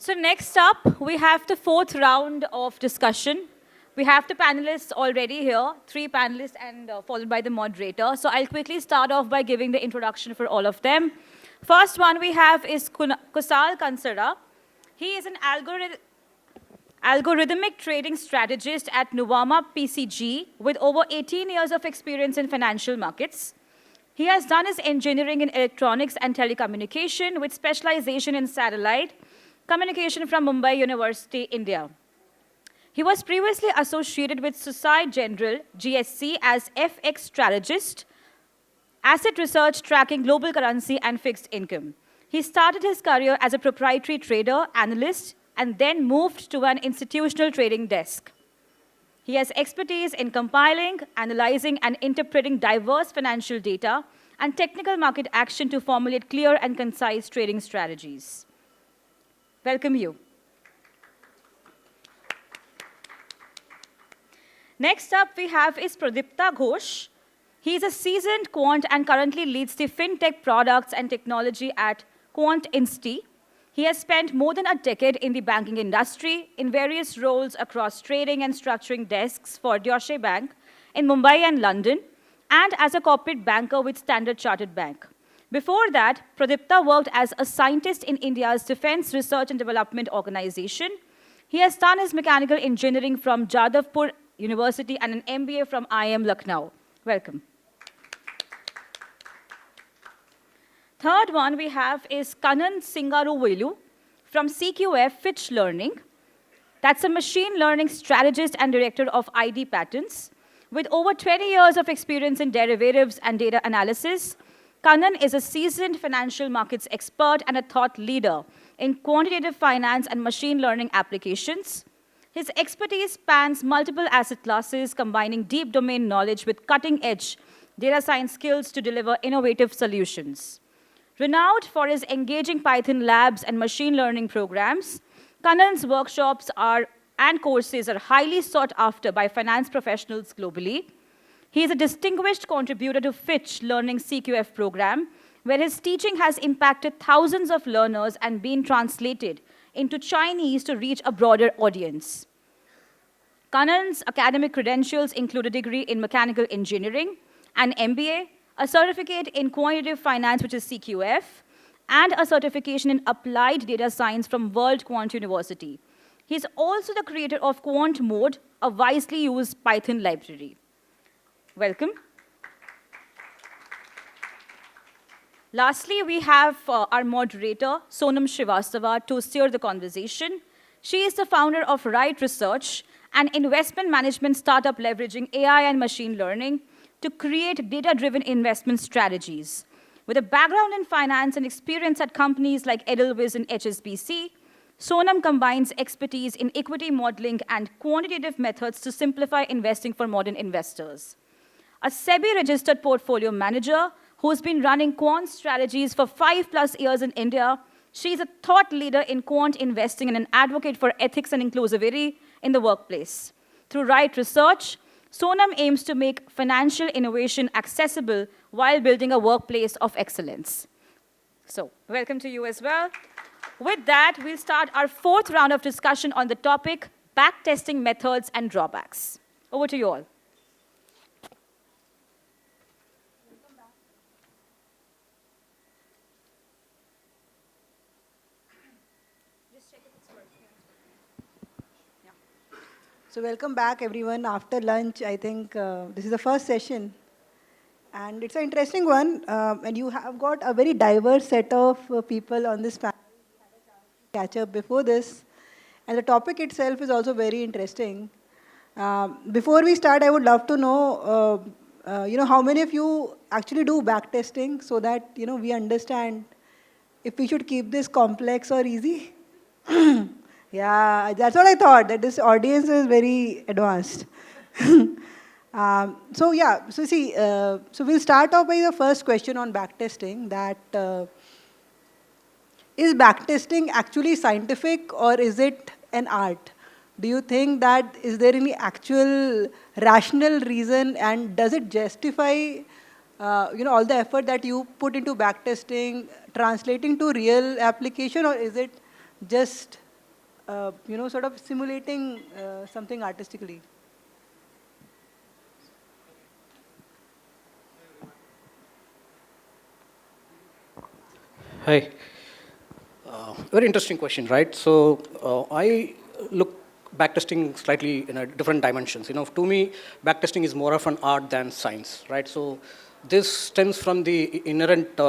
So next up, we have the fourth round of discussion. We have the panelists already here, 3 panelists and followed by the moderator. So I'll quickly start off by giving the introduction for all of them. First one we have is Kusal Kansara. He is an algorithmic trading strategist at Nuvama PCG with over 18 years of experience in financial markets. He has done his engineering in electronics and telecommunication with specialization in satellite communication from Mumbai University, India. He was previously associated with Societe Generale, GSC, as FX strategist, asset research tracking global currency and fixed income. He started his career as a proprietary trader, analyst, and then moved to an institutional trading desk. He has expertise in compiling, analyzing, and interpreting diverse financial data and technical market action to formulate clear and concise trading strategies. Welcome you. Next up we have is Pradipta Ghosh. He is a seasoned quant and currently leads the fintech products and technology at QuantInsti. He has spent more than a decade in the banking industry in various roles across trading and structuring desks for Deutsche Bank in Mumbai and London, and as a corporate banker with Standard Chartered Bank. Before that, Pradipta worked as a scientist in India's Defense Research and Development Organization. He has done his mechanical engineering from Jadavpur University and an MBA from IIM Lucknow. Welcome. Third one we have is Kanan Singaravelu from CQF Fitch Learning. That's a machine learning strategist and director of ID patents. With over 20 years of experience in derivatives and data analysis, Kanan is a seasoned financial markets expert and a thought leader in quantitative finance and machine learning applications. His expertise spans multiple asset classes, combining deep domain knowledge with cutting-edge data science skills to deliver innovative solutions. Renowned for his engaging Python labs and machine learning programs, Kanan's workshops and courses are highly sought after by finance professionals globally. He is a distinguished contributor to Fitch Learning CQF program, where his teaching has impacted thousands of learners and been translated into Chinese to reach a broader audience. Kanan's academic credentials include a degree in mechanical engineering, an MBA, a certificate in quantitative finance, which is CQF, and a certification in applied data science from World Quant University. He's also the creator of Quant Mode, a wisely used Python library. Welcome. Lastly, we have our moderator, Sonam Srivastava, to steer the conversation. She is the founder of Wright Research, an investment management startup leveraging AI and machine learning to create data-driven investment strategies. With a background in finance and experience at companies like Edelweiss and HSBC, Sonam combines expertise in equity modeling and quantitative methods to simplify investing for modern investors. A SEBI-registered portfolio manager who's been running quant strategies for 5+ years in India, she's a thought leader in quant investing and an advocate for ethics and inclusivity in the workplace. Through Wright Research, Sonam aims to make financial innovation accessible while building a workplace of excellence. So, welcome to you as well. With that, we'll start our fourth round of discussion on the topic, backtesting methods and drawbacks. Over to you all. So welcome back, everyone. After lunch, I think this is the first session. And it's an interesting one. And you have got a very diverse set of people on this panel. We had a chance to catch up before this. And the topic itself is also very interesting. Before we start, I would love to know, how many of you actually do backtesting so that, we understand if we should keep this complex or easy? Yeah, that's what I thought, that this audience is very advanced. So we'll start off by the first question on backtesting, that is backtesting actually scientific or is it an art? Do you think that, is there any actual rational reason, and does it justify all the effort that you put into backtesting translating to real application, or is it just sort of simulating something artistically. Hi. Very interesting question, right? So I look backtesting slightly in a different dimensions. To me, backtesting is more of an art than science, right? So this stems from the inherent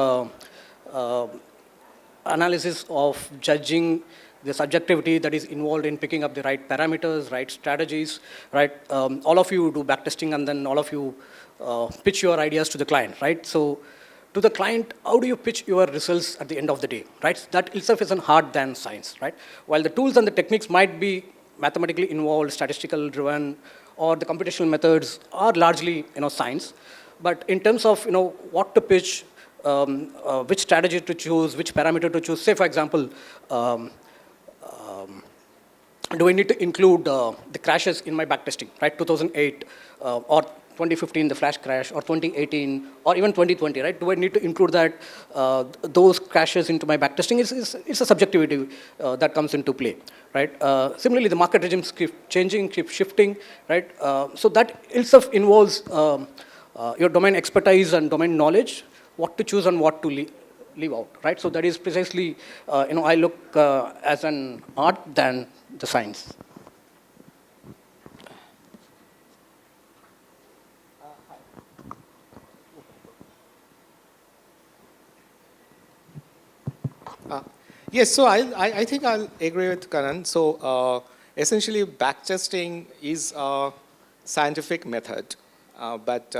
analysis of judging the subjectivity that is involved in picking up the right parameters, right strategies, right? All of you do backtesting, and then all of you pitch your ideas to the client, right? So to the client, how do you pitch your results at the end of the day, right? That itself is an art than science, right? While the tools and the techniques might be mathematically involved, statistical driven, or the computational methods are largely, science. But in terms of, what to pitch, which strategy to choose, which parameter to choose. Say, for example, do I need to include the crashes in my backtesting, right? 2008 or 2015, the flash crash, or 2018, or even 2020, right? Do I need to include that, those crashes into my backtesting? It's a subjectivity that comes into play, right? Similarly, the market regimes keep changing, keep shifting, right? So that itself involves your domain expertise and domain knowledge, what to choose and what to leave out, right? So that is precisely, I look as an art than the science. Yes, so I think I'll agree with Kanan. So essentially, backtesting is a scientific method. But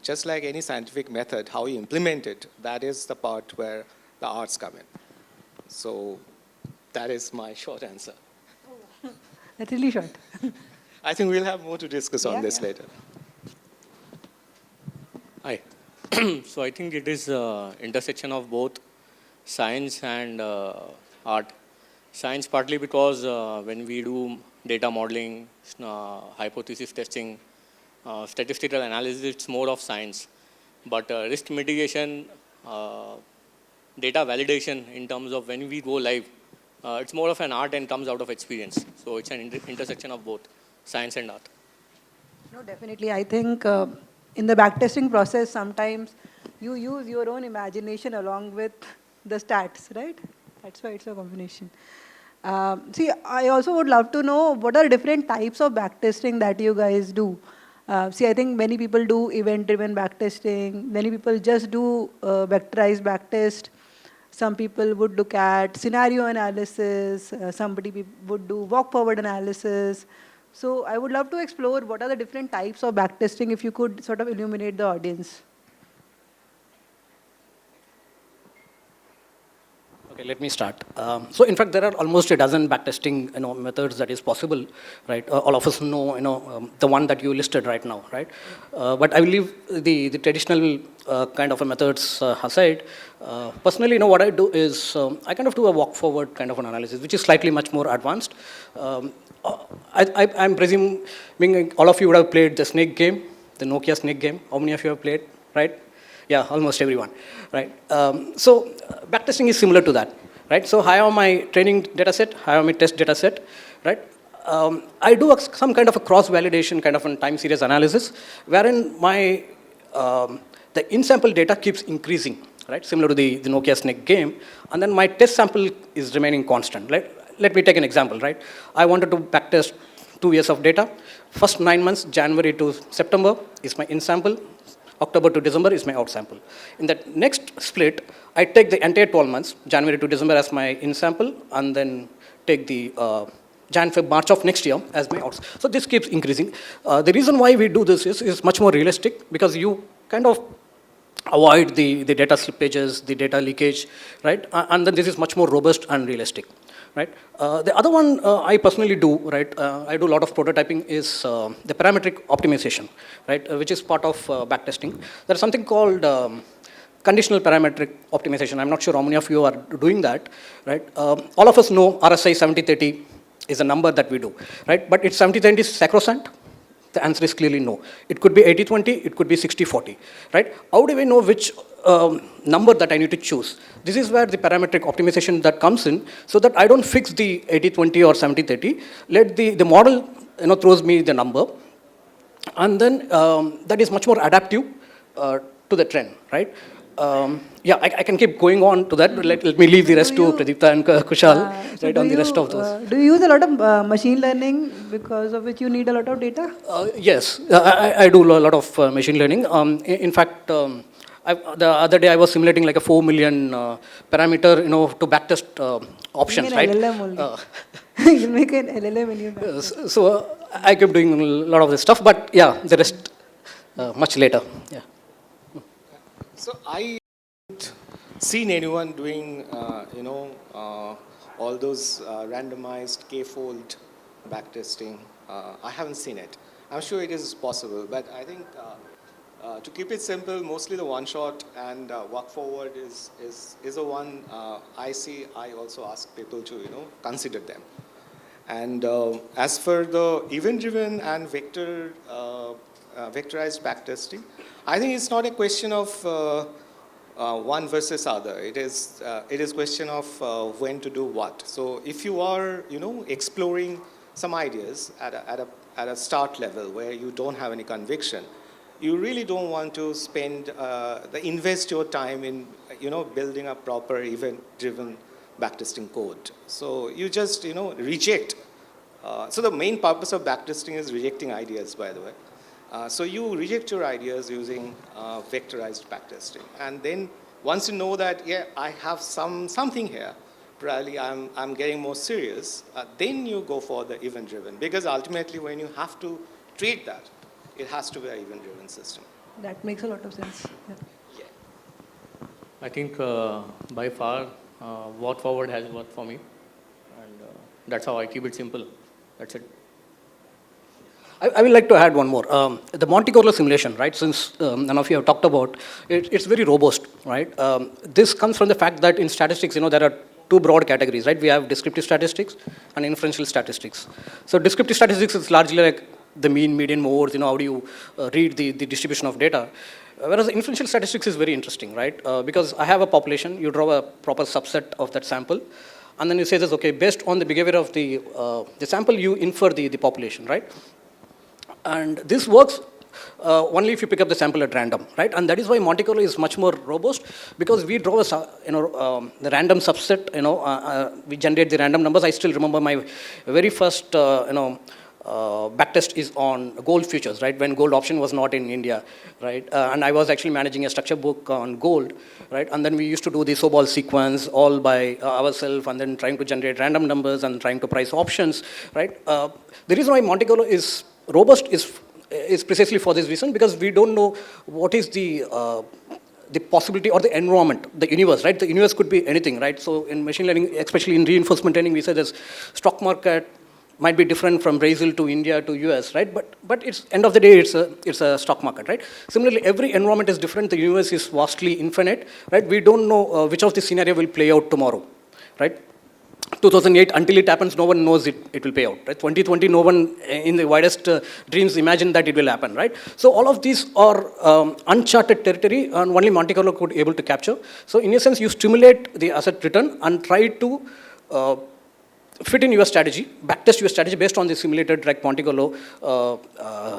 just like any scientific method, how you implement it, that is the part where the arts come in. So that is my short answer. That's really short. I think we'll have more to discuss on this later. Hi. So I think it is intersection of both science and art. Science partly because when we do data modeling, hypothesis testing, statistical analysis, it's more of science. But risk mitigation, data validation in terms of when we go live, it's more of an art and comes out of experience. So it's an intersection of both science and art. No, definitely. I think in the backtesting process, sometimes you use your own imagination along with the stats, right? That's why it's a combination. See, I also would love to know what are different types of backtesting that you guys do. See, I think many people do event-driven backtesting. Many people just do vectorized backtest. Some people would look at scenario analysis. Somebody would do walk-forward analysis. So I would love to explore what are the different types of backtesting, if you could sort of illuminate the audience. Okay, let me start. So in fact, there are almost a dozen backtesting methods that is possible, right? All of us know the one that you listed right now, right? But I will leave the traditional kind of a methods aside. Personally, what I do is I kind of do a walk forward kind of an analysis, which is slightly much more advanced. I'm presuming all of you would have played the snake game, the Nokia snake game. How many of you have played, right? Yeah, almost everyone, right? So backtesting is similar to that, right? So I have my training data set, I have my test data set, right? I do some kind of a cross-validation kind of a time series analysis, wherein my the in-sample data keeps increasing, right? Similar to the Nokia snake game, and then my test sample is remaining constant. Let me take an example, right? I wanted to backtest 2 years of data. First 9 months, January to September, is my in-sample. October to December is my out-sample. In that next split, I take the entire 12 months, January to December as my in-sample, and then take the Jan, Feb, March of next year as my out. So this keeps increasing. The reason why we do this is much more realistic, because you kind of avoid the data slippages, the data leakage, right? And then this is much more robust and realistic. Right. The other one I personally do, right, I do a lot of prototyping, is the parametric optimization, right, which is part of backtesting. There's something called conditional parametric optimization. I'm not sure how many of you are doing that, right? All of us know RSI 7030 is a number that we do, right? But it's 7030 is sacrosanct. The answer is clearly no. It could be 80-20, it could be 60-40, right? How do we know which number that I need to choose? This is where the parametric optimization that comes in, so that I don't fix the 80-20 or 70-30. Let the model throws me the number, and then that is much more adaptive to the trend, right? Yeah, I can keep going on to that, but let me leave the rest to Pradipta and Kushal, right, on the rest of those. Do you use a lot of machine learning because of which you need a lot of data? Yes, I do a lot of machine learning. In fact, the other day I was simulating like a 4 million parameter, to backtest options, right? LLM only. You'll make an LLM when you backtest. So I kept doing a lot of this stuff, but yeah, the rest much later. Yeah. So I haven't seen anyone doing, all those randomized k-fold backtesting. I haven't seen it. I'm sure it is possible, but I think to keep it simple, mostly the one shot and walk forward is the one I see. I also ask people to consider them. And as for the event-driven and vectorized backtesting, I think it's not a question of one versus other. It is question of when to do what. So if you are exploring some ideas at a start level where you don't have any conviction, you really don't want to invest your time in building a proper event-driven backtesting code. So you just reject. So the main purpose of backtesting is rejecting ideas, by the way. So you reject your ideas using vectorized backtesting, and then once you know that I have something here, probably I'm getting more serious, then you go for the event-driven, because ultimately when you have to treat that, it has to be an event-driven system. That makes a lot of sense. Yeah. I think by far, walk forward has worked for me, and that's how I keep it simple. That's it. I would like to add one more. The Monte Carlo simulation, right, since none of you have talked about, it's very robust, right? This comes from the fact that in statistics, there are two broad categories, right? We have descriptive statistics and inferential statistics. So descriptive statistics is largely like the mean, median, modes, how do you read the distribution of data. Whereas inferential statistics is very interesting, right? Because I have a population, you draw a proper subset of that sample, and then you say this, okay, based on the behavior of the sample, you infer the population, right? And this works only if you pick up the sample at random, right? And that is why Monte Carlo is much more robust, because we draw the random subset. We generate the random numbers. I still remember my very first backtest is on gold futures, right? When gold option was not in India, right? And I was actually managing a structure book on gold, right? And then we used to do the Sobol sequence all by ourselves, and then trying to generate random numbers and trying to price options, right? The reason why Monte Carlo is robust is precisely for this reason, because we don't know what is the possibility or the environment, the universe, right? The universe could be anything, right? So in machine learning, especially in reinforcement learning, we say this stock market might be different from Brazil to India to US, right? But it's end of the day, it's a stock market, right? Similarly, every environment is different. The universe is vastly infinite, right? We don't know which of the scenario will play out tomorrow, right? 2008, until it happens, no one knows it will pay out, right? 2020, no one in the widest dreams imagine that it will happen, right? So all of these are uncharted territory, and only Monte Carlo could able to capture. So in a sense, you stimulate the asset return and try to fit in your strategy, backtest your strategy based on the simulated like Monte Carlo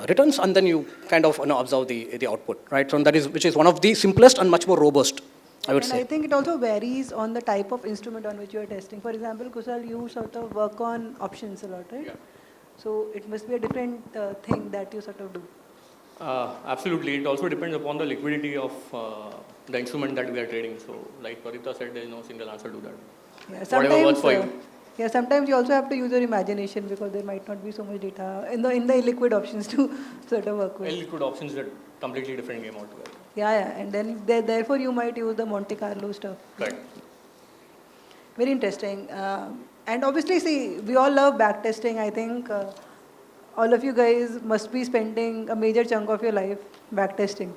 returns, and then you kind of observe the output, right? So that is, which is one of the simplest and much more robust, I would say. I think it also varies on the type of instrument on which you are testing. For example, Kusal, you sort of work on options a lot, right? Yeah. So it must be a different thing that you sort of do. Absolutely. It also depends upon the liquidity of the instrument that we are trading. So like Pradipta said, there is no single answer to that. Yeah, whatever works for you. Yeah, sometimes you also have to use your imagination, because there might not be so much data in the illiquid options to sort of work with. Illiquid options are completely different game altogether. Yeah, and then therefore you might use the Monte Carlo stuff. Right. Very interesting. And obviously, see, we all love backtesting. I think all of you guys must be spending a major chunk of your life backtesting.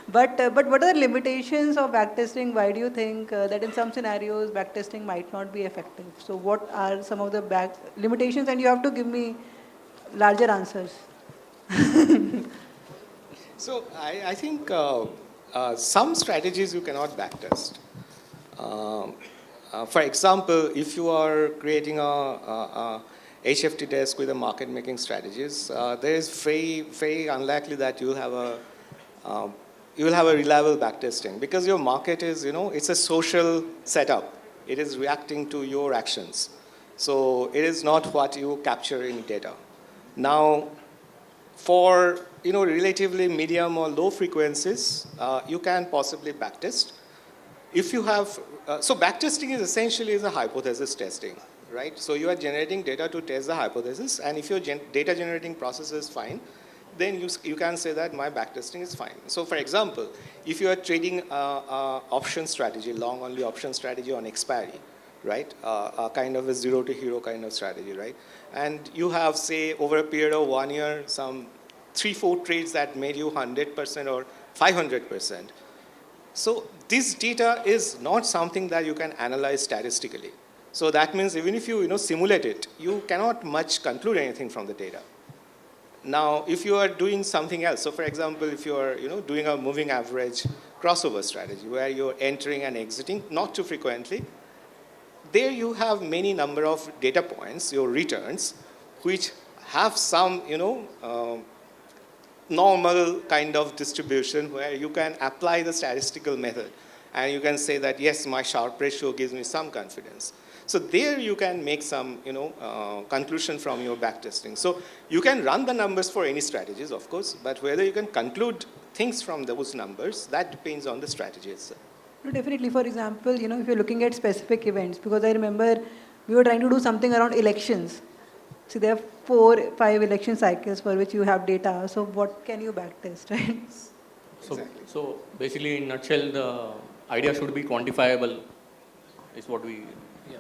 But what are the limitations of backtesting? Why do you think that in some scenarios backtesting might not be effective? So what are some of the limitations? And you have to give me larger answers. So I think some strategies you cannot backtest. For example, if you are creating a HFT desk with a market making strategies, there is very unlikely that you will have a reliable backtesting, because your market is, it's a social setup. It is reacting to your actions. So it is not what you capture in data. Now, for relatively medium or low frequencies, you can possibly backtest. If you have, so backtesting is essentially a hypothesis testing, right? So you are generating data to test the hypothesis, and if your data generating process is fine, then you can say that my backtesting is fine. So for example, if you are trading option strategy, long only option strategy on expiry, right? A kind of a zero to hero kind of strategy, right? And you have, say, over a period of 1 year, some 3-4 trades that made you 100% or 500%. So this data is not something that you can analyze statistically. So that means even if you simulate it, you cannot much conclude anything from the data. Now, if you are doing something else, so for example, if you are doing a moving average crossover strategy where you're entering and exiting not too frequently, there you have many number of data points, your returns, which have some normal kind of distribution where you can apply the statistical method, and you can say that yes, my Sharpe ratio gives me some confidence. So there you can make some conclusion from your backtesting. So you can run the numbers for any strategies, of course, but whether you can conclude things from those numbers, that depends on the strategy itself. No, definitely. For example, if you're looking at specific events, because I remember we were trying to do something around elections. See, there are 4-5 election cycles for which you have data. So what can you backtest, right? So basically, in a nutshell, the idea should be quantifiable, is what we. Yeah.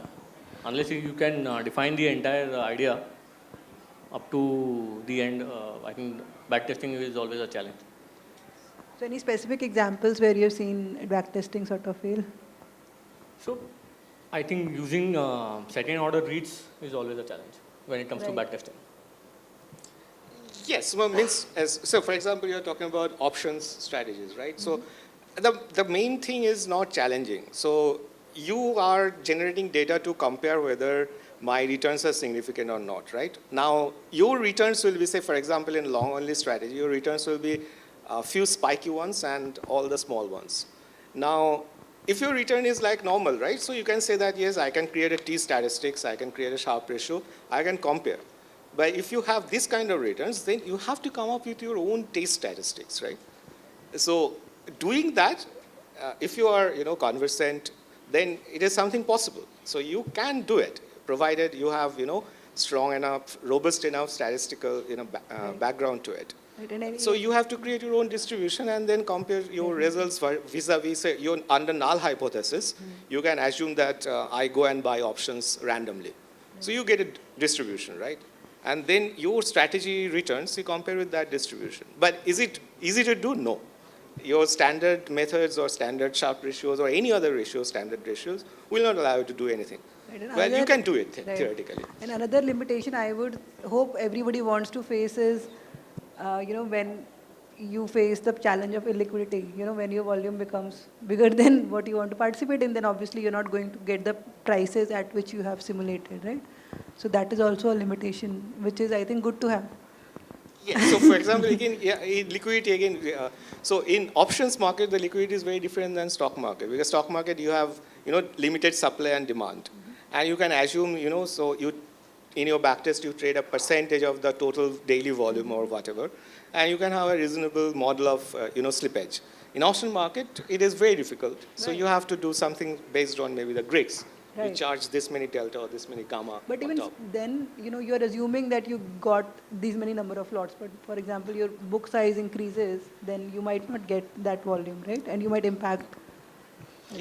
Unless you can define the entire idea up to the end, I think backtesting is always a challenge. So any specific examples where you've seen backtesting sort of fail? So I think using second order reads is always a challenge when it comes to backtesting. Yes, well, so for example, you're talking about options strategies, right? So the main thing is not challenging. So you are generating data to compare whether my returns are significant or not, right? Now, your returns will be, say, for example, in long only strategy, your returns will be a few spiky ones and all the small ones. Now, if your return is like normal, right? So you can say that, yes, I can create a T statistics, I can create a Sharpe ratio, I can compare. But if you have this kind of returns, then you have to come up with your own taste statistics, right? So doing that, if you are, conversant, then it is something possible. So you can do it, provided you have, strong enough, robust enough statistical, background to it. Right. So you have to create your own distribution and then compare your results vis-a-vis your under null hypothesis. You can assume that I go and buy options randomly. So you get a distribution, right? And then your strategy returns, you compare with that distribution. But is it easy to do? No. Your standard methods or standard Sharpe ratios or any other ratios, standard ratios, will not allow you to do anything. Right. Well, you can do it theoretically. And another limitation I would hope everybody wants to face is, when you face the challenge of illiquidity, when your volume becomes bigger than what you want to participate in, then obviously you're not going to get the prices at which you have simulated, right? So that is also a limitation, which is, I think, good to have. Yes. So, for example, again, in liquidity, again, so in options market, the liquidity is very different than stock market. Because stock market, you have, limited supply and demand. And you can assume, so you, in your backtest, you trade a percentage of the total daily volume or whatever. And you can have a reasonable model of, slippage. In option market, it is very difficult. So you have to do something based on maybe the Greeks. Right. You charge this many delta or this many gamma. But even then, you're assuming that you got these many number of lots. But for example, your book size increases, then you might not get that volume, right? And you might impact.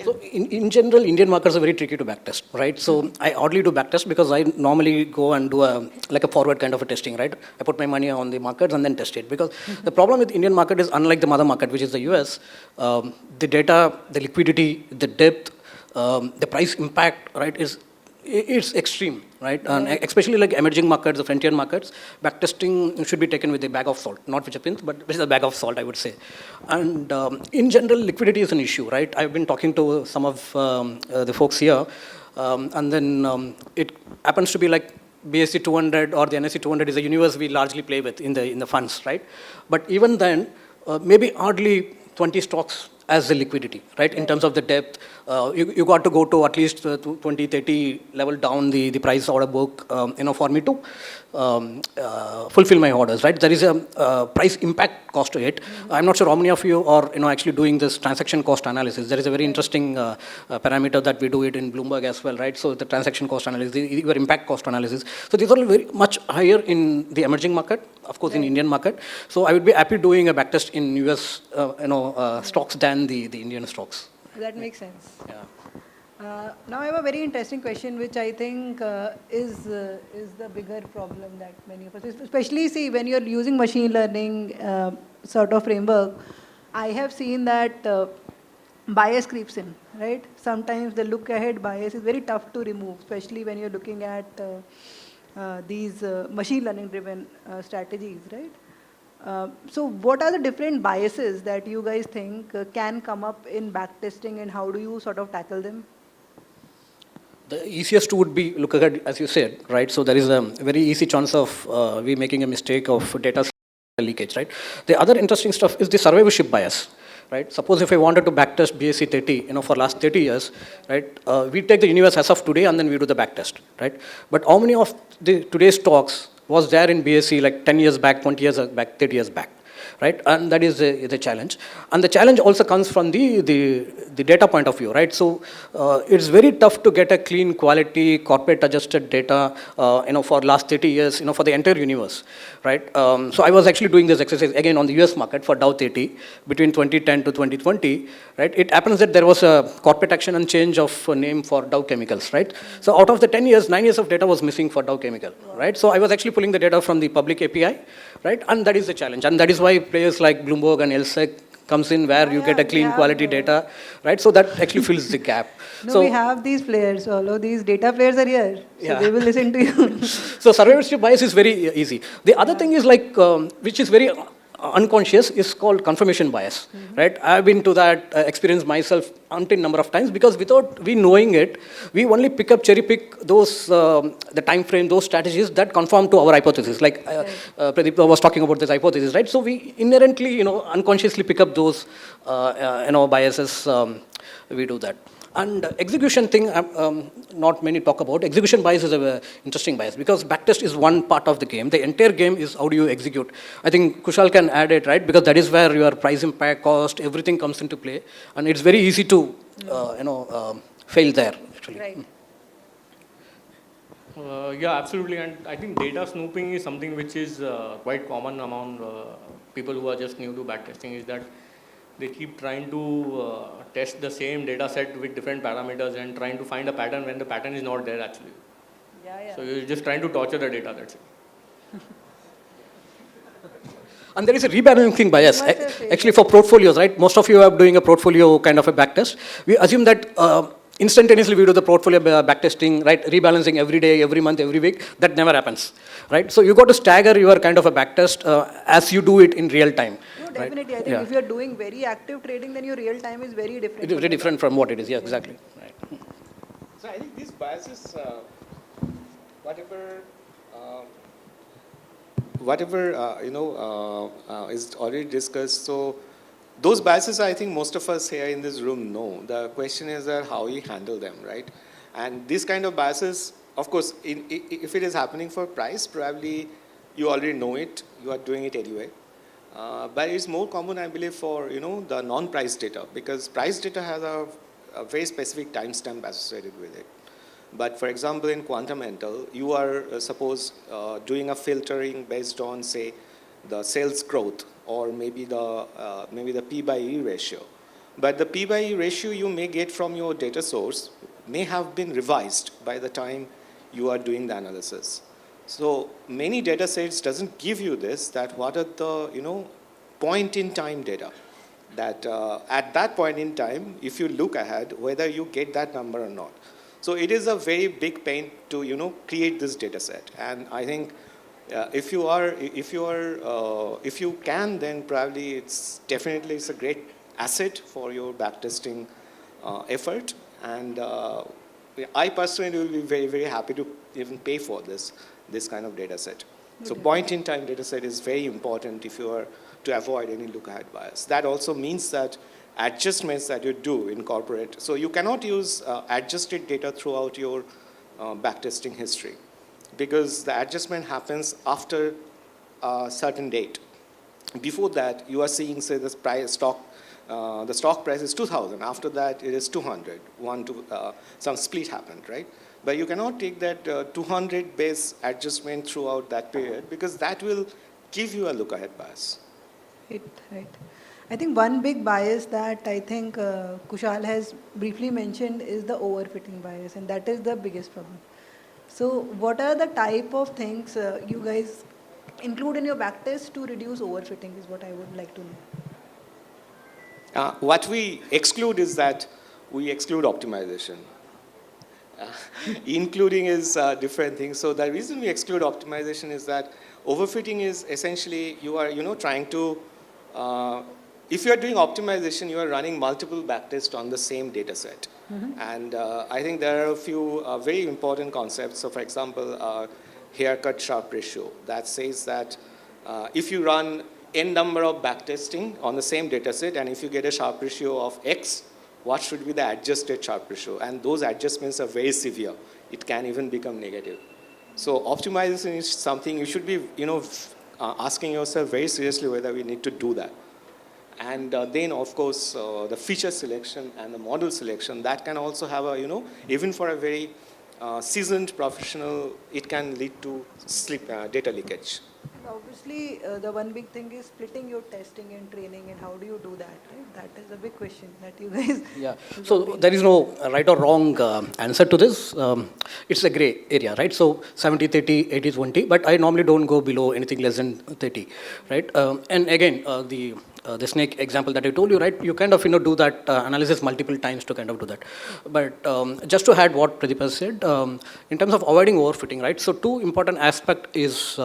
So in general, Indian markets are very tricky to backtest, right? So I oddly do backtest because I normally go and do a forward kind of a testing, right? I put my money on the markets and then test it. Because the problem with Indian market is, unlike the mother market, which is the US, the data, the liquidity, the depth, the price impact, right, is it's extreme, right? And especially like emerging markets, the frontier markets, backtesting should be taken with a bag of salt, not with a pinch, but with a bag of salt, I would say. And in general, liquidity is an issue, right? I've been talking to some of the folks here, and then it happens to be like BSE 200 or the NSE 200 is a universe we largely play with in the funds, right? But even then, maybe hardly 20 stocks as the liquidity, right? In terms of the depth, you got to go to at least 20, 30 level down the price order book, for me to fulfill my orders, right? There is a price impact cost to it. I'm not sure how many of you are, actually doing this transaction cost analysis. There is a very interesting parameter that we do it in Bloomberg as well, right? So the transaction cost analysis, your impact cost analysis. So these are very much higher in the emerging market, of course, in Indian market. So I would be happy doing a backtest in US, stocks than the Indian stocks. That makes sense. Yeah. Now I have a very interesting question, which I think is the bigger problem that many of us, especially see when you're using machine learning sort of framework, I have seen that bias creeps in, right? Sometimes the look ahead bias is very tough to remove, especially when you're looking at these machine learning driven strategies, right? So what are the different biases that you guys think can come up in backtesting, and how do you sort of tackle them? The easiest would be look ahead, as you said, right? So there is a very easy chance of we making a mistake of data leakage, right? The other interesting stuff is the survivorship bias, right? Suppose if I wanted to backtest BSE 30, for last 30 years, right? We take the universe as of today and then we do the backtest, right? But how many of the today's stocks was there in BSE like 10 years back, 20 years back, 30 years back, right? And that is the challenge. And the challenge also comes from the data point of view, right? So it's very tough to get a clean quality corporate adjusted data, for last 30 years, for the entire universe, right? So I was actually doing this exercise again on the US market for Dow 30 between 2010 to 2020, right? It happens that there was a corporate action and change of name for Dow Chemicals, right? So out of the 10 years, 9 years of data was missing for Dow Chemical, right? So I was actually pulling the data from the public API, right? And that is the challenge. And that is why players like Bloomberg and LSEC comes in where you get a clean quality data, right? So that actually fills the gap. No, so we have these players, all of these data players are here, so they will listen to you. So survivorship bias is very easy. The other thing is like, which is very unconscious, is called confirmation bias, right? I've been to that experience myself umpteen number of times, because without we knowing it, we only cherry pick those, the time frame, those strategies that conform to our hypothesis. Like Pradipta was talking about this hypothesis, right? So we inherently, unconsciously pick up those, biases. We do that. And execution thing, not many talk about. Execution bias is an interesting bias, because backtest is one part of the game. The entire game is how do you execute. I think Kusal can add it, right? Because that is where your price impact, cost, everything comes into play. And it's very easy to, fail there, actually. Right. Yeah, absolutely. And I think data snooping is something which is quite common among people who are just new to backtesting, is that they keep trying to test the same data set with different parameters and trying to find a pattern when the pattern is not there actually. So you're just trying to torture the data, that's it. And there is a rebalancing bias, actually for portfolios, right? Most of you are doing a portfolio kind of a backtest. We assume that instantaneously we do the portfolio backtesting, right? Rebalancing every day, every month, every week. That never happens, right? So you got to stagger your kind of a backtest as you do it in real time. Definitely, right? I think if you're doing very active trading, then your real time is very different. It is very different from what it is, yeah, exactly. Right. So I think these biases, is already discussed. So those biases, I think most of us here in this room know. The question is that how you handle them, right? And these kind of biases, of course, if it is happening for price, probably you already know it. You are doing it anyway. But it's more common, I believe, for the non-price data, because price data has a very specific timestamp associated with it. But for example, in quantamental, you are suppose doing a filtering based on, say, the sales growth, or maybe the P by E ratio. But the P by E ratio you may get from your data source may have been revised by the time you are doing the analysis. So many data sets doesn't give you this, that what are the, point in time data. That at that point in time, if you look ahead, whether you get that number or not. So it is a very big pain to, create this data set. And I think if you can, then probably it's a great asset for your backtesting effort. And I personally will be very, very happy to even pay for this kind of data set. So point-in-time data set is very important if you are to avoid any look-ahead bias. That also means that adjustments that you do incorporate. So you cannot use adjusted data throughout your backtesting history, because the adjustment happens after a certain date. Before that, you are seeing, say, the stock price is 2,000. After that, it is 200. Some split happened, right? But you cannot take that 200 base adjustment throughout that period, because that will give you a look-ahead bias. Right. I think one big bias that I think Kusal has briefly mentioned is the overfitting bias, and that is the biggest problem. So what are the type of things you guys include in your backtest to reduce overfitting is what I would like to know. What we exclude is that we exclude optimization. Including is different things. So the reason we exclude optimization is that overfitting is essentially you are trying to, if you are doing optimization, you are running multiple backtests on the same data set. Mm-hmm. And I think there are a few very important concepts. So for example, haircut sharp ratio that says that if you run n number of backtesting on the same data set, and if you get a sharp ratio of X, what should be the adjusted sharp ratio? And those adjustments are very severe. It can even become negative. So optimization is something you should be, asking yourself very seriously whether we need to do that. And then, of course, the feature selection and the model selection, that can also have a, even for a very seasoned professional, it can lead to data leakage. Obviously, the one big thing is splitting your testing and training, and how do you do that, right? That is a big question that you guys... Yeah, so there is no right or wrong answer to this. It's a gray area, right? So 70-30, 80-20, but I normally don't go below anything less than 30, right? And again, the snake example that I told you, right? You kind of, do that analysis multiple times to kind of do that. But just to add what Pradipta said, in terms of avoiding overfitting, right? So two important aspect is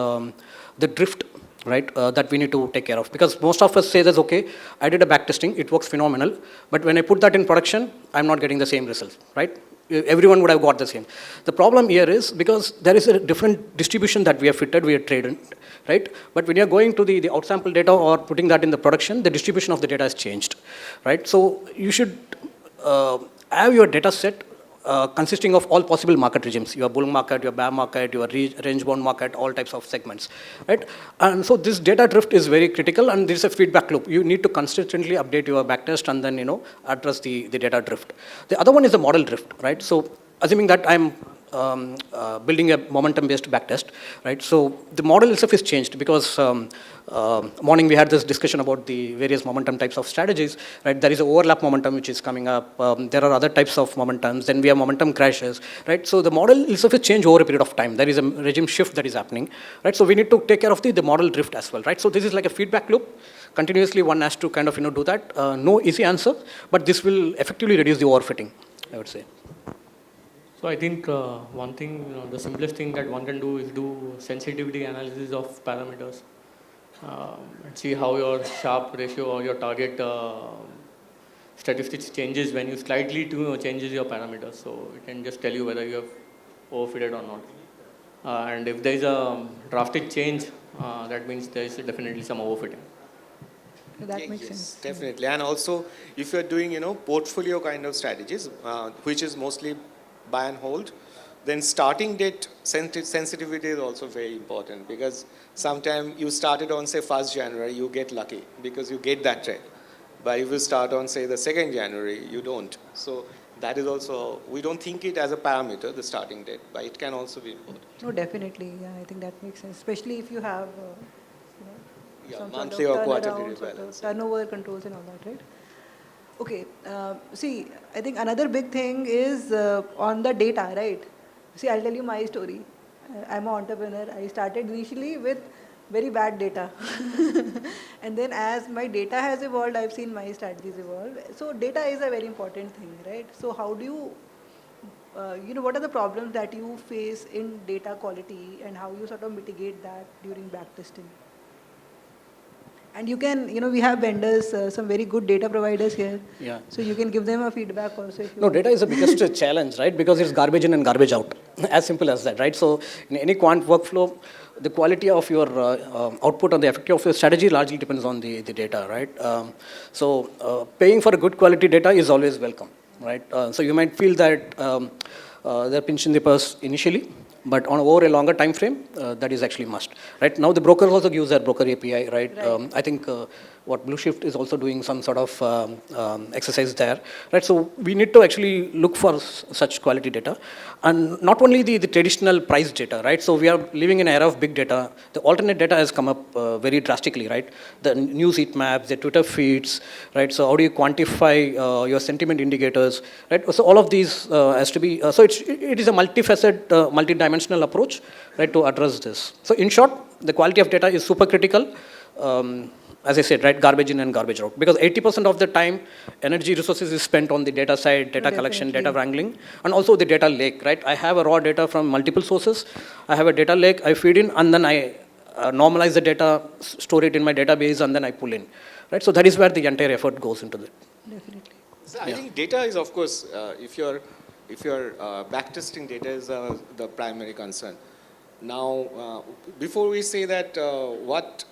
the drift, right, that we need to take care of. Because most of us say that, okay, I did a backtesting, it works phenomenal, but when I put that in production, I'm not getting the same results, right? Everyone would have got the same. The problem here is because there is a different distribution that we have fitted, we have traded, right? But when you're going to the outsample data or putting that in the production, the distribution of the data has changed, right? So you should have your data set consisting of all possible market regimes, your bull market, your bear market, your range-bound market, all types of segments, right? And so this data drift is very critical, and there is a feedback loop. You need to consistently update your backtest and then, address the data drift. The other one is the model drift, right? So assuming that I'm building a momentum-based backtest, right? So the model itself is changed because morning we had this discussion about the various momentum types of strategies, right? There is an overlap momentum which is coming up. There are other types of momentums. Then we have momentum crashes, right? So the model itself is changed over a period of time. There is a regime shift that is happening, right? So we need to take care of the model drift as well, right? So this is like a feedback loop. Continuously one has to kind of, do that. No easy answer, but this will effectively reduce the overfitting, I would say. So I think one thing, the simplest thing that one can do is do sensitivity analysis of parameters. And see how your sharp ratio or your target statistics changes when you slightly changes your parameters. So it can just tell you whether you have overfitted or not. And if there is a drastic change, that means there is definitely some overfitting. That makes sense. Definitely. And also, if you're doing, portfolio kind of strategies, which is mostly buy and hold, then starting date sensitivity is also very important, because sometimes you started on, say, 1st January, you get lucky because you get that trade. But if you start on, say, the 2nd January, you don't. So that is also, we don't think it as a parameter, the starting date, but it can also be important. No, definitely. Yeah, I think that makes sense, especially if you have some monthly sort or of quarterly turnarounds, rebalance. turnover controls and all that, right? Okay, see, I think another big thing is on the data, right? See, I'll tell you my story. I'm an entrepreneur. I started initially with very bad data. And then as my data has evolved, I've seen my strategies evolve. So data is a very important thing, right? So how do you what are the problems that you face in data quality and how you sort of mitigate that during backtesting? And you can, we have vendors, some very good data providers here. Yeah. So you can give them a feedback also. If you No, want. data is the biggest challenge, right? Because it's garbage in and garbage out. As simple as that, right? So in any quant workflow, the quality of your output and the effectivity of your strategy largely depends on the data, right? Paying for a good quality data is always welcome, right? So you might feel that they're pinching the purse initially, but over a longer time frame, that is actually must. Right now, the brokers also use their broker API, right? I think what Blue Shift is also doing some sort of exercise there, right? So we need to actually look for such quality data, and not only the traditional price data, right? So we are living in an era of big data. The alternate data has come up very drastically, right? The news heat maps, the Twitter feeds, right? So how do you quantify your sentiment indicators, right? So all of these has to be. So it is a multifaceted, multidimensional approach, right, to address this. So in short, the quality of data is super critical. As I said, right, garbage in and garbage out. Because 80% of the time, energy resources is spent on the data side, data collection, data wrangling, and also the data lake, right? I have a raw data from multiple sources. I have a data lake, I feed in, and then I normalize the data, store it in my database, and then I pull in, right? So that is where the entire effort goes into it. Definitely. So I think data is, of course, if your backtesting data is the primary concern. Now, before we say that what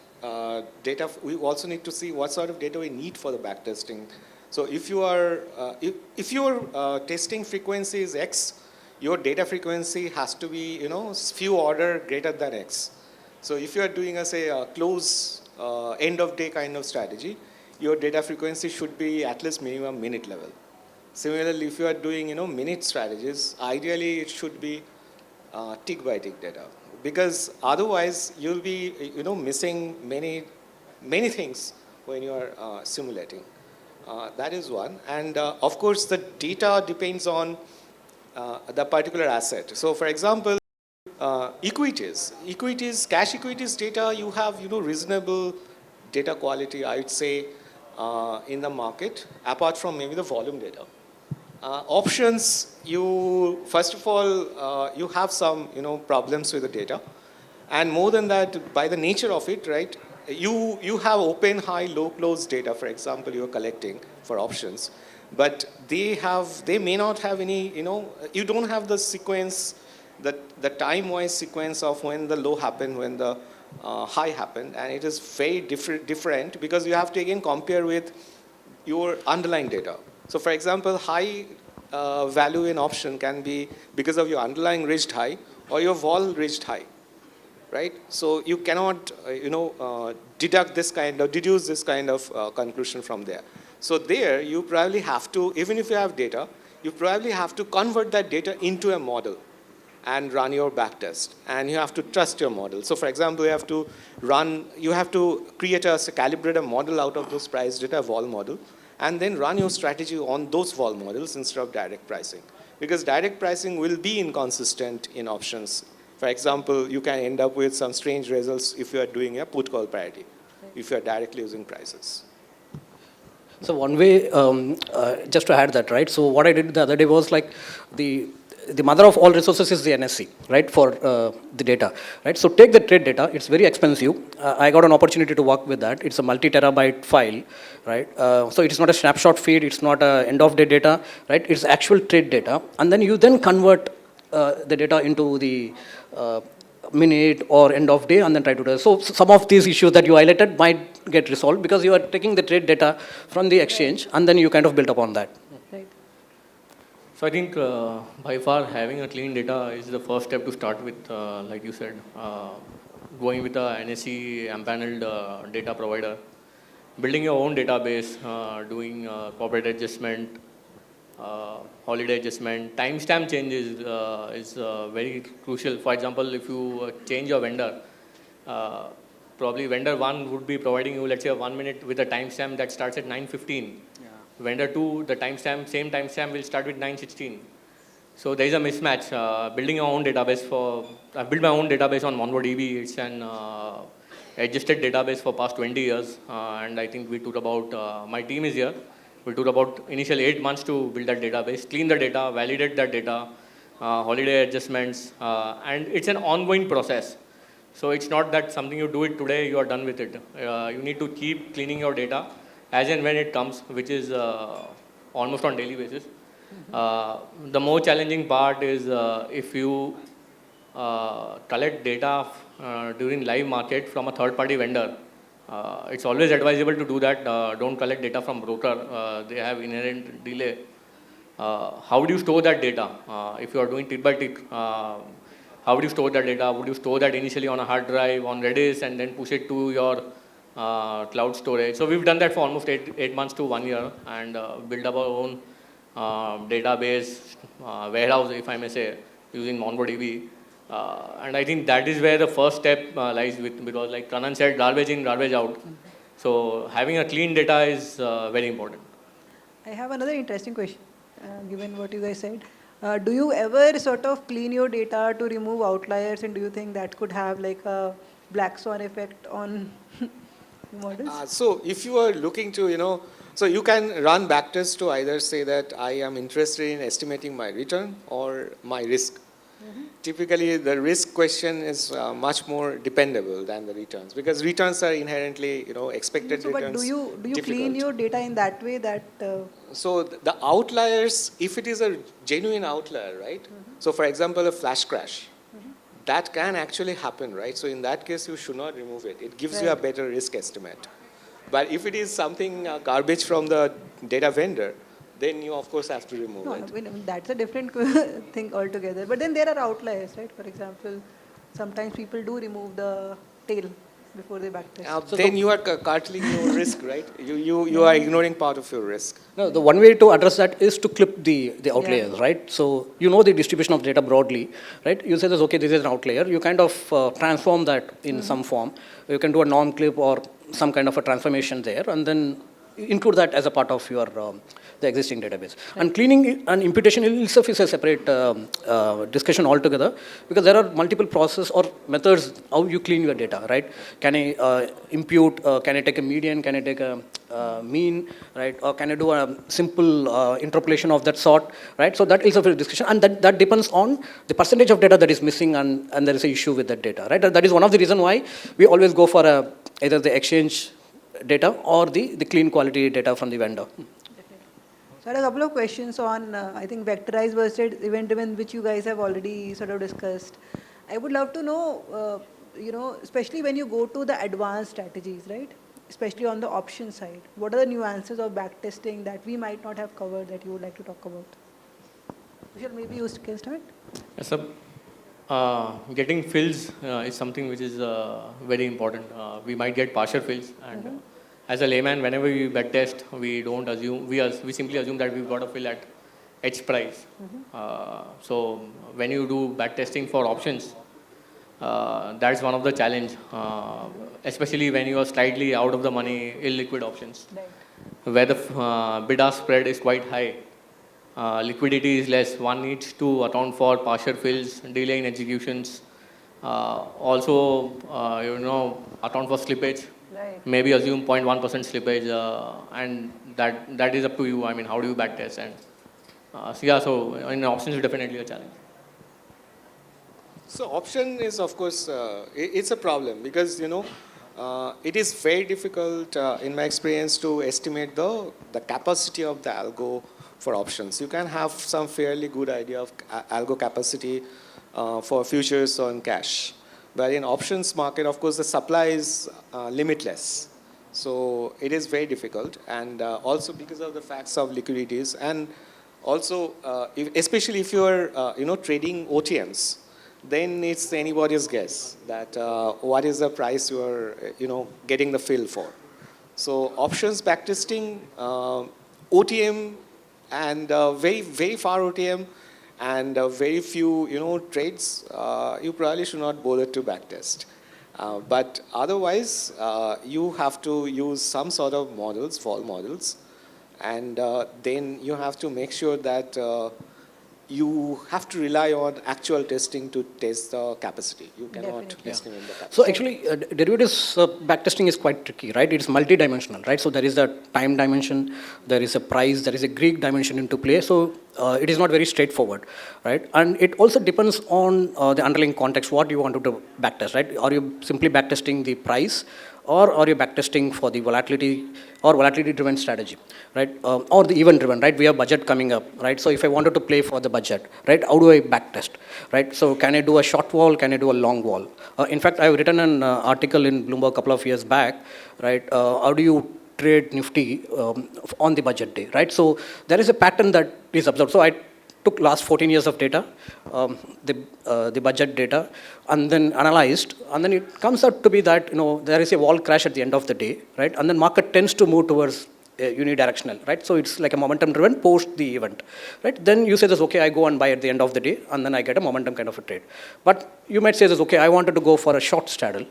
data, we also need to see what sort of data we need for the backtesting. So if you are, if your testing frequency is X, your data frequency has to be, few order greater than X. So if you are doing a close end of day kind of strategy, your data frequency should be at least minimum minute level. Similarly, if you are doing, minute strategies, ideally it should be tick by tick data. Because otherwise you'll be, missing many things when you are simulating. That is one. And of course, the data depends on the particular asset. So for example, equities, cash equities data, you have, reasonable data quality, I would say, in the market, apart from maybe the volume data. Options, first of all, you have some, problems with the data. And more than that, by the nature of it, right, you have open, high, low close data, for example, you're collecting for options. But they may not have any, you don't have the sequence, the time-wise sequence of when the low happened, when the high happened. And it is very different because you have to again compare with your underlying data. So for example, high value in option can be because of your underlying reached high or your vol reached high, right? So you cannot, deduce this kind of conclusion from there. So there you probably have to, even if you have data, you probably have to convert that data into a model and run your backtest. And you have to trust your model. So for example, you have to create calibrate a model out of those price data, vol model, and then run your strategy on those vol models instead of direct pricing. Because direct pricing will be inconsistent in options. For example, you can end up with some strange results if you are doing a put call parity, if you are directly using prices. So one way, just to add that, right? So what I did the other day was like the mother of all resources is the NSC, right, for the data, right? So take the trade data, it's very expensive. I got an opportunity to work with that. It's a multi-terabyte file, right? So it is not a snapshot feed, it's not a end-of-day data, right? It's actual trade data. And then you then convert the data into the minute or end of day and then try to do it. So some of these issues that you highlighted might get resolved because you are taking the trade data from the exchange and then you kind of build upon that. Right. So I think by far having a clean data is the first step to start with, like you said, going with a NSE empaneled data provider, building your own database, doing corporate adjustment, holiday adjustment, timestamp changes is very crucial. For example, if you change your vendor, probably vendor 1 would be providing you, let's say, a 1 minute with a timestamp that starts at 9:15. Vendor 2, the same timestamp will start with 9:16. So there is a mismatch. Building your own database I built my own database on MongoDB. It's an adjusted database for past 20 years. And I think we took about, my team is here. We took about initial 8 months to build that database, clean the data, validate that data, holiday adjustments, and it's an ongoing process. So it's not that something you do it today, you are done with it. You need to keep cleaning your data as and when it comes, which is almost on daily basis. The more challenging part is if you collect data during live market from a third-party vendor. It's always advisable to do that. Don't collect data from broker. They have inherent delay. How do you store that data? If you are doing tick by tick, how would you store that data? Would you store that initially on a hard drive, on Redis, and then push it to your cloud storage? So we've done that for almost 8 months to 1 year and built up our own database, warehouse, if I may say, using MongoDB. And I think that is where the first step lies with, because like Kanan said, garbage in, garbage out. So having a clean data is very important. I have another interesting question, given what you guys said. Do you ever sort of clean your data to remove outliers, and do you think that could have like a black swan effect on models? So if you are looking to, so you can run backtest to either say that I am interested in estimating my return or my risk. Typically, the risk question is much more dependable than the returns, because returns are inherently, expected So, but returns. do you difficult. clean your data in that way that? So the outliers, if it is a genuine outlier, right? So for example, a flash crash, that can actually happen, right? So in that case, you should not remove it. It gives you a better risk estimate. But if it is something garbage from the data vendor, then you of course have to remove No, it. I mean, that's a different thing altogether. But then there are outliers, right? For example, sometimes people do remove the tail before they backtest. Then you are carteling your risk, right? You are ignoring part of your risk. No, the one way to address that is to clip the outliers, right? So you know the distribution of data broadly, right? You say this, okay, this is an outlier. You kind of transform that in some form. You can do a norm clip or some kind of a transformation there, and then include that as a part of your the existing database. Right. And cleaning and imputation itself is a separate discussion altogether, because there are multiple processes or methods how you clean your data, right? Can I impute, can I take a median, can I take a mean, right? Or can I do a simple interpolation of that sort, right? So that is a discussion, and that depends on the percentage of data that is missing, and there is an issue with that data, right? That is one of the reasons why we always go for either the exchange data or the clean quality data from the vendor. So I had a couple of questions on, I think, vectorized versus event-driven, which you guys have already sort of discussed. I would love to know, especially when you go to the advanced strategies, right? Especially on the option side. What are the nuances of backtesting that we might not have covered that you would like to talk about? Vishal, maybe you can start? Yes, sir. Getting fills is something which is very important. We might get partial fills, and as a layman, whenever we backtest, we don't assume, we simply assume that we've got a fill at H price. So when you do backtesting for options, that's one of the challenge, especially when you are slightly out of the money, illiquid options, where the bid-ask spread is quite high. Liquidity is less. One needs to account for partial fills, delay in executions, also account for slippage. Right. Maybe assume 0.1% slippage, and that is up to you. I mean, how do you backtest? And so in options is definitely a challenge. So option is, of course, it's a problem, because it is very difficult in my experience to estimate the capacity of the algo for options. You can have some fairly good idea of algo capacity for futures on cash. But in options market, of course, the supply is limitless. So it is very difficult. And also because of the facts of liquidities. And also, especially if you are trading OTMs, then it's anybody's guess that what is the price you are getting the fill for. So options backtesting, OTM, and very, very far OTM, and very few, trades, you probably should not bother to backtest. But otherwise, you have to use some sort of models, vol models, and then you have to make sure that you have to rely on actual testing to test the capacity. You cannot estimate the capacity. So actually, derivatives backtesting is quite tricky, right? It's multi-dimensional, right? So there is a time dimension, there is a price, there is a Greek dimension into play. So it is not very straightforward, right? And it also depends on the underlying context, what you want to backtest, right? Are you simply backtesting the price, or are you backtesting for the volatility or volatility-driven strategy, right? Or the event-driven, right? We have budget coming up, right? So if I wanted to play for the budget, right, how do I backtest, right? So can I do a short wall? Can I do a long wall? In fact, I've written an article in Bloomberg a couple of years back, right? How do you trade Nifty on the budget day, right? So there is a pattern that is observed. So I took last 14 years of data, the budget data, and then analyzed, and then it comes out to be that, there is a wall crash at the end of the day, right? And then market tends to move towards unidirectional, right? So it's like a momentum driven post the event, right? Then you say this, okay, I go and buy at the end of the day, and then I get a momentum kind of a trade. But you might say this, okay, I wanted to go for a short straddle,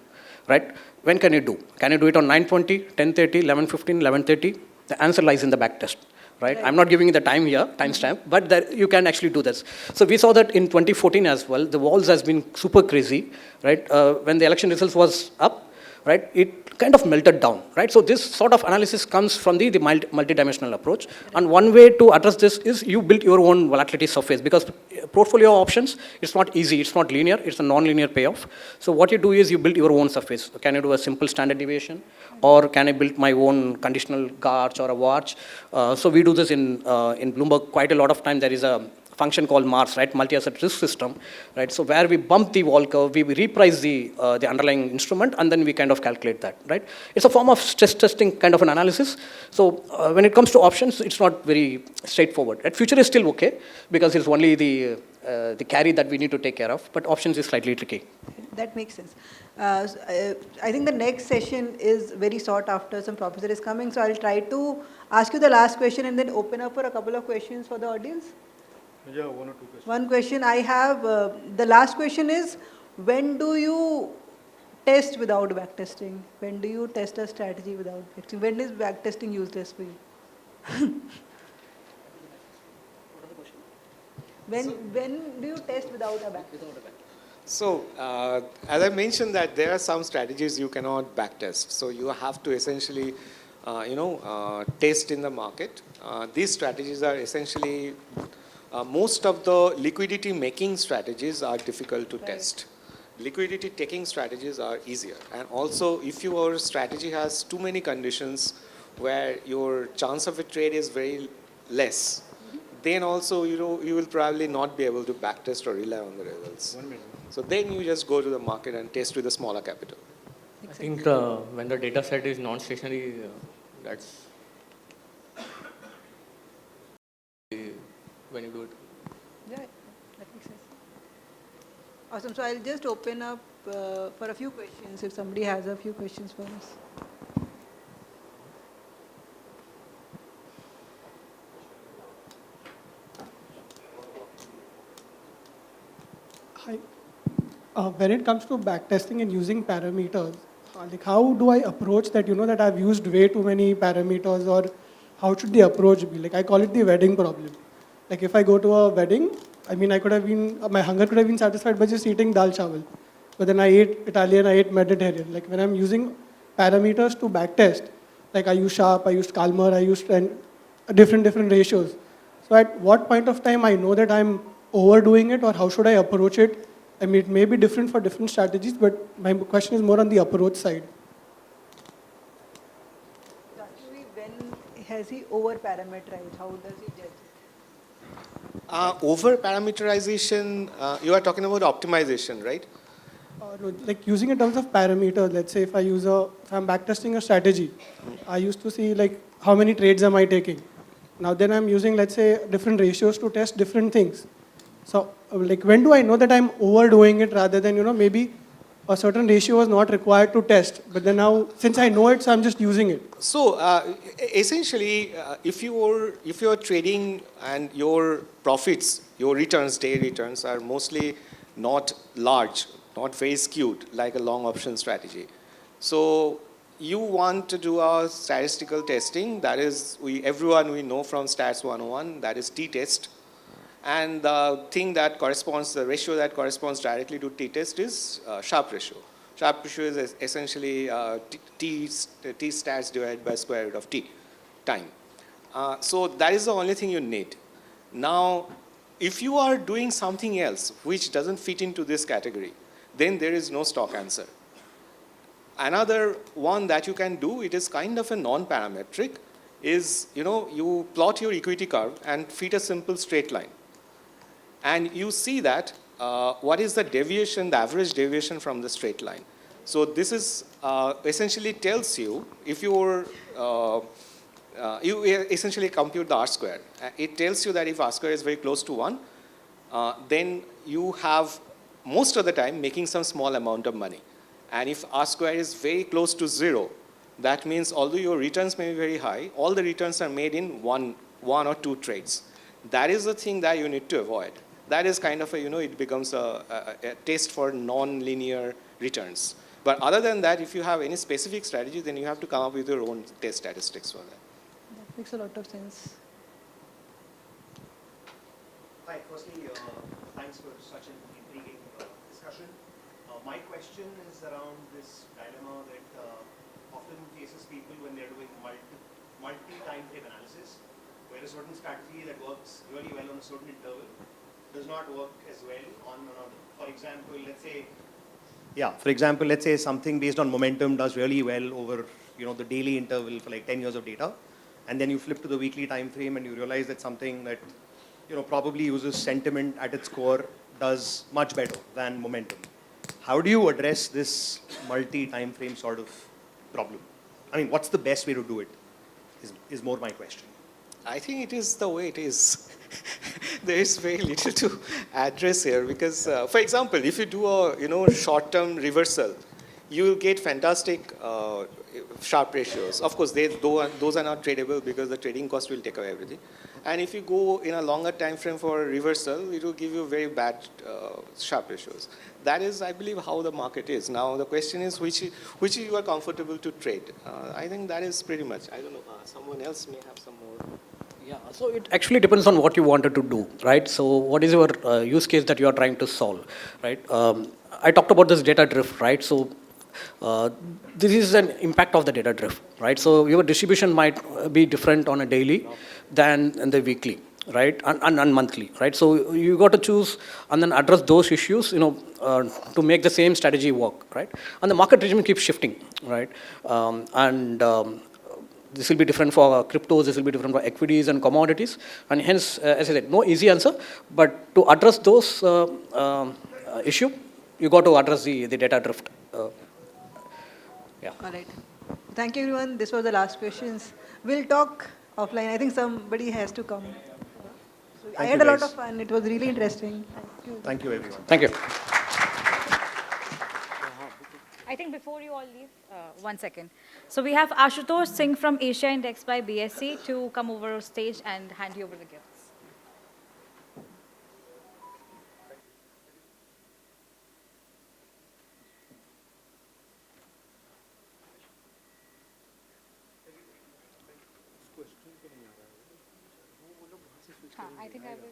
right? When can you do? Can you do it on 9:20, 10:30, 11:15, 11:30? The answer lies in the backtest. Right? I'm not giving you the time here, timestamp, but that you can actually do this. So we saw that in 2014 as well, the walls has been super crazy, right? When the election results was up, right, it kind of melted down, right? So this sort of analysis comes from the multi-dimensional approach. And one way to address this is you build your own volatility surface, because portfolio options, it's not easy, it's not linear, it's a non-linear payoff. So what you do is you build your own surface. Can you do a simple standard deviation? Or can I build my own conditional GARCH or a watch? So we do this in Bloomberg quite a lot of time. There is a function called MARS, right, multi-asset risk system, right? So where we bump the wall curve, we reprice the underlying instrument, and then we kind of calculate that, right? It's a form of stress testing kind of an analysis. So when it comes to options, it's not very straightforward. Right? Future is still okay, because it's only the carry that we need to take care of, but options is slightly tricky. That makes sense. I think the next session is very sought after. Some professor is coming, so I'll try to ask you the last question and then open up for a couple of questions for the audience. Yeah, one or two questions. One question I have, the last question is, when do you test without backtesting? When do you test a strategy without backtesting? When is backtesting useless for you? When do you test without a backtest? So, as I mentioned that there are some strategies you cannot backtest. So you have to essentially, test in the market. These strategies are essentially, most of the liquidity making strategies are difficult to test. Liquidity taking strategies are easier. And also, if your strategy has too many conditions where your chance of a trade is very less, then also, you will probably not be able to backtest or rely on the results. So then you just go to the market and test with a smaller capital. I think when the data set is non-stationary, that's when you do it. Yeah, that makes sense. Awesome. So I'll just open up for a few questions if somebody has a few questions for us. Hi. When it comes to backtesting and using parameters, like how do I approach that, that I've used way too many parameters, or how should the approach be? Like I call it the wedding problem. Like if I go to a wedding, I mean, my hunger could have been satisfied by just eating dal chawal. But then I ate Italian, I ate Mediterranean. Like when I'm using parameters to backtest, like I use Sharp, I used Calmer, I used different ratios. So at what point of time I know that I'm overdoing it, or how should I approach it? I mean, it may be different for different strategies, but my question is more on the approach side. When has he over-parameterized? How does he judge it? Over-parameterization, you are talking about optimization, right? No, like using in terms of parameters, let's say if I'm backtesting a strategy, I used to see like how many trades am I taking. Now then I'm using, let's say, different ratios to test different things. So like when do I know that I'm overdoing it rather than, maybe a certain ratio was not required to test, but then now since I know it, so I'm just using it. So essentially, if you're trading and your profits, your returns, day returns are mostly not large, not very skewed like a long option strategy. So you want to do a statistical testing. That is, everyone we know from Stats 101, that is t-test. And the thing that corresponds, the ratio that corresponds directly to t-test is Sharpe ratio. Sharpe ratio is essentially t stats divided by square root of t, time. So that is the only thing you need. Now, if you are doing something else which doesn't fit into this category, then there is no stock answer. Another one that you can do, it is kind of a non-parametric, is you plot your equity curve and fit a simple straight line. And you see that what is the deviation, the average deviation from the straight line. So this is essentially tells you if you essentially compute the R square. It tells you that if R square is very close to 1, then you have most of the time making some small amount of money. And if R square is very close to 0, that means although your returns may be very high, all the returns are made in one or two trades. That is the thing that you need to avoid. That is kind of it becomes a test for non-linear returns. But other than that, if you have any specific strategy, then you have to come up with your own test statistics for that. That makes a lot of sense. Hi, firstly, thanks for such an intriguing discussion. My question is around this dilemma that often faces people when they're doing multi-time frame analysis, where a certain strategy that works really well on a certain interval does not work as well on another. For example, let's say something based on momentum does really well over the daily interval for like 10 years of data, and then you flip to the weekly time frame and you realize that something that probably uses sentiment at its core does much better than momentum. How do you address this multi-time frame sort of problem? I mean, what's the best way to do it is more my question. I think it is the way it is. There is very little to address here because, for example, if you do a short-term reversal, you will get fantastic sharp ratios. Of course, those are not tradable because the trading cost will take away everything. And if you go in a longer time frame for a reversal, it will give you very bad sharp ratios. That is, I believe, how the market is. Now, the question is which you are comfortable to trade. I think that is pretty much. I don't know. Someone else may have some more. Yeah, so it actually depends on what you wanted to do, right? So what is your use case that you are trying to solve, right? I talked about this data drift, right? So this is an impact of the data drift, right? So your distribution might be different on a daily than in the weekly, right? And monthly, right? So you got to choose and then address those issues, to make the same strategy work, right? And the market regime keeps shifting, right? This will be different for cryptos, this will be different for equities and commodities. And hence, as I said, no easy answer. But to address those issue, you got to address the data drift. Yeah. All right. Thank you, everyone. This was the last questions. We'll talk offline. I think somebody has to come. So I had a lot of fun. It was really interesting. Thank you. Thank you, everyone. Thank you. I think before you all leave, 1 second. So we have Ashutosh Singh from Asia Index by BSc to come over stage and hand you over the gifts. I think I will.